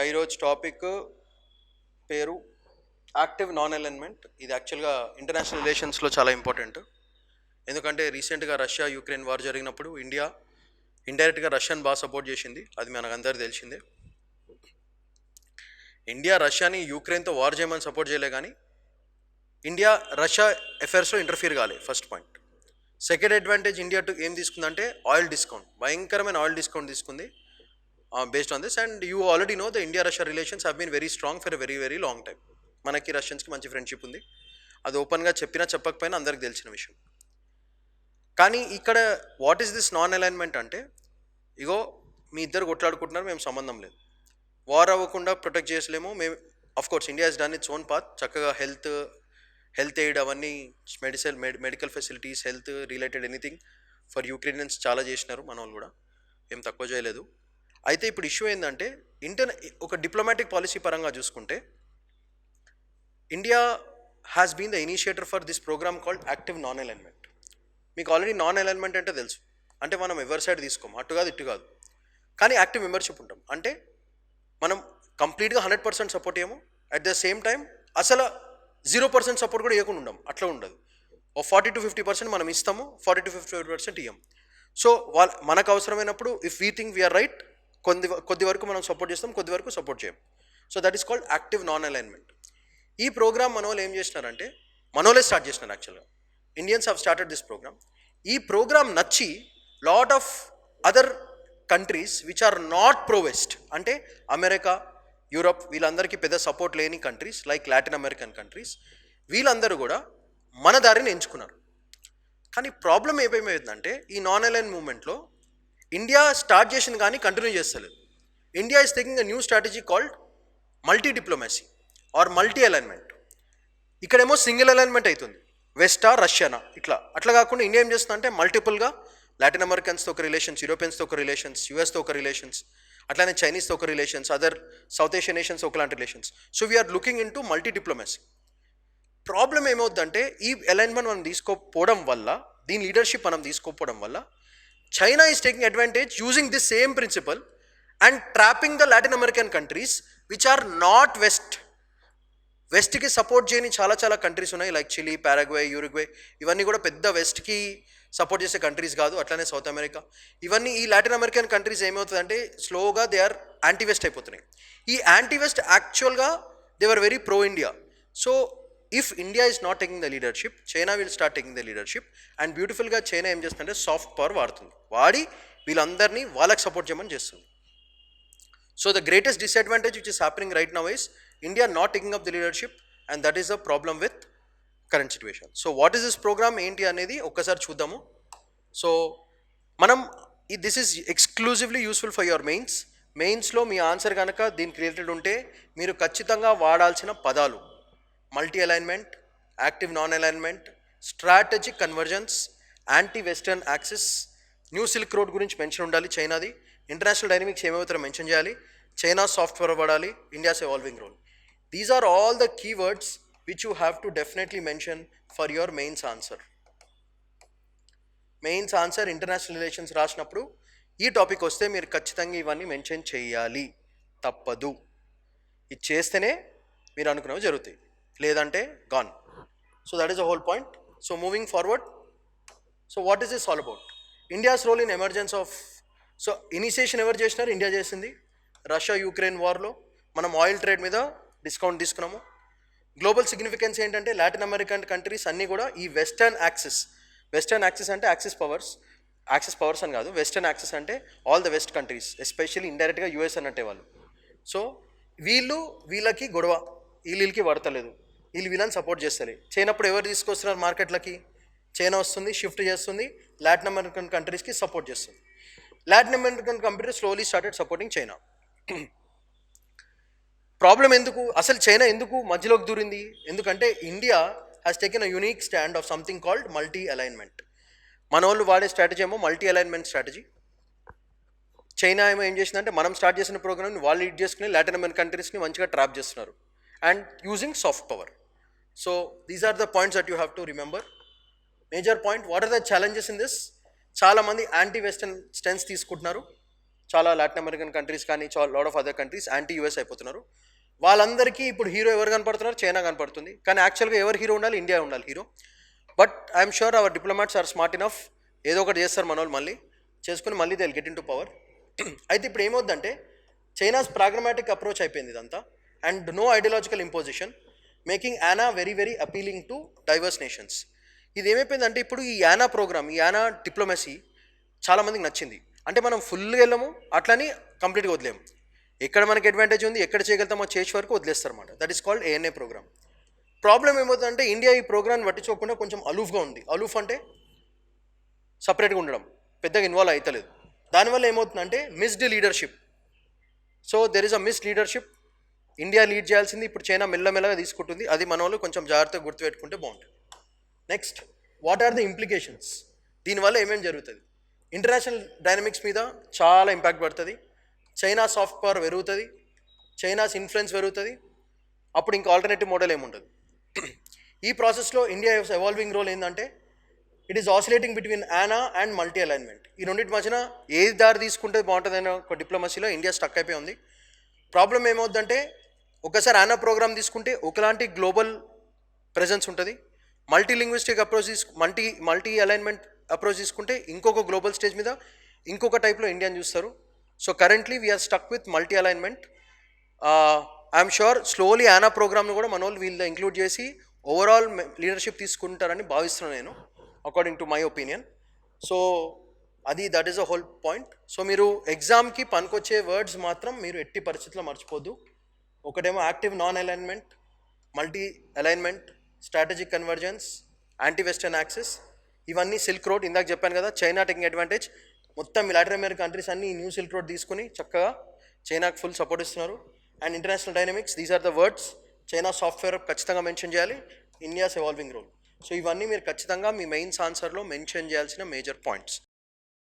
ఈరోజు టాపిక్ పేరు active non alignment. ఇది యాక్చువల్గా ఇంటర్నేషనల్ రిలేషన్స్లో చాలా ఇంపార్టెంట్. ఎందుకంటే రీసెంట్గా రష్యా యుక్రెయిన్ వార్ జరిగినప్పుడు ఇండియా ఇండైరెక్ట్గా రష్యాని బాగా సపోర్ట్ చేసింది. అది మనకందరికీ తెలిసిందే. ఇండియా రష్యాని యుక్రెయిన్తో వార్ చేయమని సపోర్ట్ చేయలే, కానీ ఇండియా రష్యా అఫైర్స్లో ఇంటర్ఫియర్ కాలే. First point. Second advantage, India ఏం తీసుకుందంటే ఆయిల్ డిస్కౌంట్, భయంకరమైన ఆయిల్ డిస్కౌంట్ తీసుకుంది. Based on this, and you already know the India-Russia relations have been very strong for a very very long time. మనకి రష్యన్స్కి మంచి friendship ఉంది. అది ఓపెన్గా చెప్పినా చెప్పకపోయినా అందరికి తెలిసిన విషయం. కానీ ఇక్కడ what is this non alignment అంటే, ఇగో మీ ఇద్దరు కొట్లాడుకుంటున్నారు, మేము సంబంధం లేదు, వార్ అవ్వకుండా ప్రొటెక్ట్ చేసలేము మేము. Of course India has done its own path. చక్కగా హెల్త్ ఎయిడ్ అవన్నీ, medical facilities, health related anything for Ukrainians చాలా చేసినారు మన వాళ్ళు కూడా, ఏం తక్కువ చేయలేదు. అయితే ఇప్పుడు ఇష్యూ ఏంటంటే, ఒక డిప్లొమాటిక్ పాలసీ పరంగా చూసుకుంటే India has been the initiator for this program called active non alignment. మీకు ఆల్రెడీ నాన్ అలైన్మెంట్ అంటే తెలుసు. అంటే మనం ఎవరి సైడ్ తీసుకోము, అటు కాదు ఇటు కాదు, కానీ యాక్టివ్ మెంబర్షిప్ ఉంటాం. అంటే మనం కంప్లీట్గా 100% సపోర్ట్ చేయము, అట్ ద సేమ్ టైం అసలు 0% సపోర్ట్ కూడా ఇవ్వకుండా ఉండం. అట్లా ఉండదు. ఓ 40-50% మనం ఇస్తాము, 40-50% ఇవ్వము. సో మనకు అవసరమైనప్పుడు if we think we're right, కొద్ది వరకు మనం సపోర్ట్ చేస్తాం, కొద్ది వరకు సపోర్ట్ చేయం. So that is called active non alignment. ఈ ప్రోగ్రామ్ మనోళ్ళు ఏం చేసినారంటే, మనోళ్ళే స్టార్ట్ చేసినారు యాక్చువల్గా. Indians have started this program. ఈ ప్రోగ్రామ్ నచ్చి lot of other countries which are not pro west, అంటే అమెరికా, యూరప్, వీళ్ళందరికీ పెద్ద సపోర్ట్ లేని countries like Latin American countries, వీళ్ళందరూ కూడా మన దారిని ఎంచుకున్నారు. కానీ ప్రాబ్లం ఏమేమైందంటే, ఈ నాన్ అలైన్ మూవ్మెంట్లో ఇండియా స్టార్ట్ చేసింది కానీ కంటిన్యూ చేస్తలేదు. India is taking a new strategy called multi diplomacy or multi alignment. ఇక్కడేమో సింగిల్ అలైన్మెంట్ అవుతుంది, వెస్టా రష్యానా అట్లా కాకుండా ఇండియా ఏం చేస్తుందంటే మల్టిపుల్గా లాటిన్ అమెరికన్స్తో ఒక రిలేషన్స్, యూరోపియన్స్తో ఒక రిలేషన్స్, యూఎస్తో ఒక రిలేషన్స్, అట్లానే చైనీస్తో ఒక relations, other South Asian nations ఒకలాంటి relations. So we are looking into multi diplomacy. Problem ఏమవుతుందంటే, ఈ అలైన్మెంట్ మనం తీసుకోకపోవడం వల్ల, దీని లీడర్షిప్ మనం తీసుకోకపోవడం వల్ల, China is taking advantage using this same principle and trapping the Latin American countries which are not West. వెస్ట్కి సపోర్ట్ చేయని చాలా కంట్రీస్ ఉన్నాయి, లైక్ చిలీ, పారాగ్వే, యూరుగ్వే. ఇవన్నీ కూడా పెద్ద వెస్ట్కి సపోర్ట్ చేసే కంట్రీస్ కాదు. అట్లానే సౌత్ అమెరికా, ఇవన్నీ ఈ లాటిన్ అమెరికన్ కంట్రీస్ ఏమవుతుందంటే స్లోగా దే ఆర్ యాంటీ వెస్ట్ అయిపోతున్నాయి. ఈ యాంటీ వెస్ట్ యాక్చువల్గా they were very pro India. So if India is not taking the leadership, China will start taking the leadership. And బ్యూటిఫుల్గా China ఏం చేస్తుందంటే సాఫ్ట్ పవర్ వాడి వీళ్ళందరినీ వాళ్ళకి సపోర్ట్ చేయమని చేస్తుంది. So the greatest disadvantage which is happening right now is India not taking up the leadership, and that is the problem with current situation. So what is this programme ఏంటి అనేది ఒక్కసారి చూద్దాము. So మనం this is exclusively useful for your మెయిన్స్లో మీ answer కనుక దీనికి related ఉంటే మీరు ఖచ్చితంగా వాడాల్సిన పదాలు multi alignment, active non alignment, strategic convergence, anti western axis, new silk road గురించి మెన్షన్ ఉండాలి, చైనాది, ఇంటర్నేషనల్ డైనమిక్స్ ఏమవుతారో మెన్షన్ చేయాలి, చైనా సాఫ్ట్వేర్ వాడాలి, India's evolving role. These are all the keywords which you have to definitely mention for your mains answer. Mains answer international relations రాసినప్పుడు ఈ topic వస్తే మీరు ఖచ్చితంగా ఇవన్నీ మెన్షన్ చేయాలి, తప్పదు. ఇది చేస్తేనే మీరు అనుకున్నవి జరుగుతాయి, లేదంటే gone. So that is the whole point. So moving forward, so what is this all about? India's role in emergence of, so initiation ఎవరు చేసినారు? ఇండియా చేసింది. రష్యా యుక్రెయిన్ వార్లో మనం ఆయిల్ ట్రేడ్ మీద డిస్కౌంట్ తీసుకున్నాము. గ్లోబల్ సిగ్నిఫికెన్స్ ఏంటంటే, Latin American countries అన్నీ కూడా ఈ వెస్టర్న్ యాక్సిస్ అంటే యాక్సిస్ పవర్స్ అని కాదు, వెస్టర్న్ యాక్సిస్ అంటే all the west countries, especially ఇండైరెక్ట్గా యూఎస్ అన్నట్టే వాళ్ళు. సో వీళ్ళకి గొడవ, వీళ్ళకి పడతలేదు, వీళ్ళని సపోర్ట్ చేస్తారు. చేయనప్పుడు ఎవరు తీసుకొస్తున్నారు మార్కెట్లకి? చైనా వస్తుంది, షిఫ్ట్ చేస్తుంది, లాటిన్ అమెరికన్ కంట్రీస్కి సపోర్ట్ చేస్తుంది. Latin American countries slowly started supporting China. Problem ఎందుకు? అసలు చైనా ఎందుకు మధ్యలోకి దూరింది? ఎందుకంటే India has taken a unique stand of something called multi alignment. మన వాళ్ళు వాడే స్ట్రాటజీ ఏమో మల్టీ అలైన్మెంట్ స్ట్రాటజీ. చైనా ఏం చేసిందంటే, మనం స్టార్ట్ చేసిన ప్రోగ్రామ్ని వాళ్ళు లీడ్ చేసుకుని లాటిన్ అమెరికన్ కంట్రీస్ని మంచిగా ట్రాప్ చేస్తున్నారు, and using soft power. So these are the points that you have to remember. Major point, what are the challenges in this? చాలామంది యాంటీ వెస్టర్న్ స్టెన్స్ తీసుకుంటున్నారు. చాలా లాటిన్ అమెరికన్ కంట్రీస్ కానీ lot of other countries anti US అయిపోతున్నారు. వాళ్ళందరికీ ఇప్పుడు hero ఎవరు కనపడుతున్నారు? China కనపడుతుంది. కానీ యాక్చువల్గా ఎవరు హీరో ఉండాలి? ఇండియా ఉండాలి hero. But I'm sure our diplomats are smart enough, ఏదో ఒకటి చేస్తారు మన వాళ్ళు, మళ్ళీ చేసుకుని మళ్ళీ they get into power. అయితే ఇప్పుడు ఏమవుద్దంటే చైనాస్ ప్రాగ్రమాటిక్ అప్రోచ్ అయిపోయింది ఇదంతా, and no ideological imposition, making China very very appealing to diverse nations. ఇది ఏమైపోయిందంటే ఇప్పుడు ఈ యానా ప్రోగ్రామ్, ఈ యానా డిప్లొమసీ చాలామందికి నచ్చింది. అంటే మనం ఫుల్గా వెళ్ళము, అట్లని కంప్లీట్గా వదిలేము. ఎక్కడ మనకి అడ్వాంటేజ్ ఉంది, ఎక్కడ చేయగలుగుతామో చేసే వరకు వదిలేస్తారన్నమాట. That is called ANA program. Problem ఏమవుతుందంటే ఇండియా ఈ ప్రోగ్రామ్ని పట్టించుకోకుండా కొంచెం అలూఫ్గా ఉంది. అలూఫ్ అంటే సపరేట్గా ఉండడం, పెద్దగా ఇన్వాల్వ్ అవుతలేదు. దానివల్ల ఏమవుతుందంటే missed leadership. So there is a missed leadership. India lead చేయాల్సింది ఇప్పుడు చైనా మెల్లమెల్లగా తీసుకుంటుంది. అది మన వాళ్ళు కొంచెం జాగ్రత్తగా గుర్తుపెట్టుకుంటే బాగుంటుంది. Next, what are the implications? దీనివల్ల ఏమేమి జరుగుతుంది? ఇంటర్నేషనల్ డైనమిక్స్ మీద చాలా ఇంపాక్ట్ పడుతుంది. చైనా సాఫ్ట్ పవర్ పెరుగుతుంది, చైనాస్ ఇన్ఫ్లుయెన్స్ పెరుగుతుంది. అప్పుడు ఇంకా ఆల్టర్నేటివ్ మోడల్ ఏముండదు. ఈ ప్రాసెస్లో ఇండియా ఎవాల్వింగ్ రోల్ ఏంటంటే ఇట్ ఈస్ ఆసిలేటింగ్ బిట్వీన్ యానా అండ్ మల్టీ అలైన్మెంట్. ఈ రెండింటి మధ్యన ఏది దారి తీసుకుంటే బాగుంటుంది అనే ఒక డిప్లొమసీలో ఇండియా స్టక్ అయిపోయి ఉంది. ప్రాబ్లం ఏమవుద్దంటే ఒకసారి యానా ప్రోగ్రామ్ తీసుకుంటే ఒకలాంటి గ్లోబల్ ప్రెజెన్స్ ఉంటుంది. Multi linguistic approach multi alignment approach తీసుకుంటే ఇంకొక గ్లోబల్ స్టేజ్ మీద ఇంకొక టైప్లో ఇండియాని చూస్తారు. So currently we're stuck with multi alignment. I'm sure slowly యానా ప్రోగ్రామ్ను కూడా మన వాళ్ళు వీళ్ళు ఇంక్లూడ్ చేసి ఓవరాల్ లీడర్షిప్ తీసుకుంటారని భావిస్తున్నాను నేను, according to my opinion. So that is a whole point. So మీరు ఎగ్జామ్కి పనికొచ్చే వర్డ్స్ మాత్రం మీరు ఎట్టి పరిస్థితుల్లో మర్చిపోద్దు. ఒకటేమో active non alignment, multi alignment, strategic convergence, anti western axes. ఇవన్నీ సిల్క్ రోడ్, ఇందాక చెప్పాను కదా, చైనా టేకింగ్ అడ్వాంటేజ్. మొత్తం లాటిన్ అమెరికన్ కంట్రీస్ అన్ని న్యూ సిల్క్ రోడ్ తీసుకుని చక్కగా చైనాకు ఫుల్ సపోర్ట్ ఇస్తున్నారు. And international dynamics, these are the words. China software ఖచ్చితంగా మెన్షన్ చేయాలి, ఇండియాస్ ఎవాల్వింగ్ రోల్. సో ఇవన్నీ మీరు ఖచ్చితంగా మీ మెయిన్స్ ఆన్సర్లో మెన్షన్ చేయాల్సిన మేజర్ పాయింట్స్.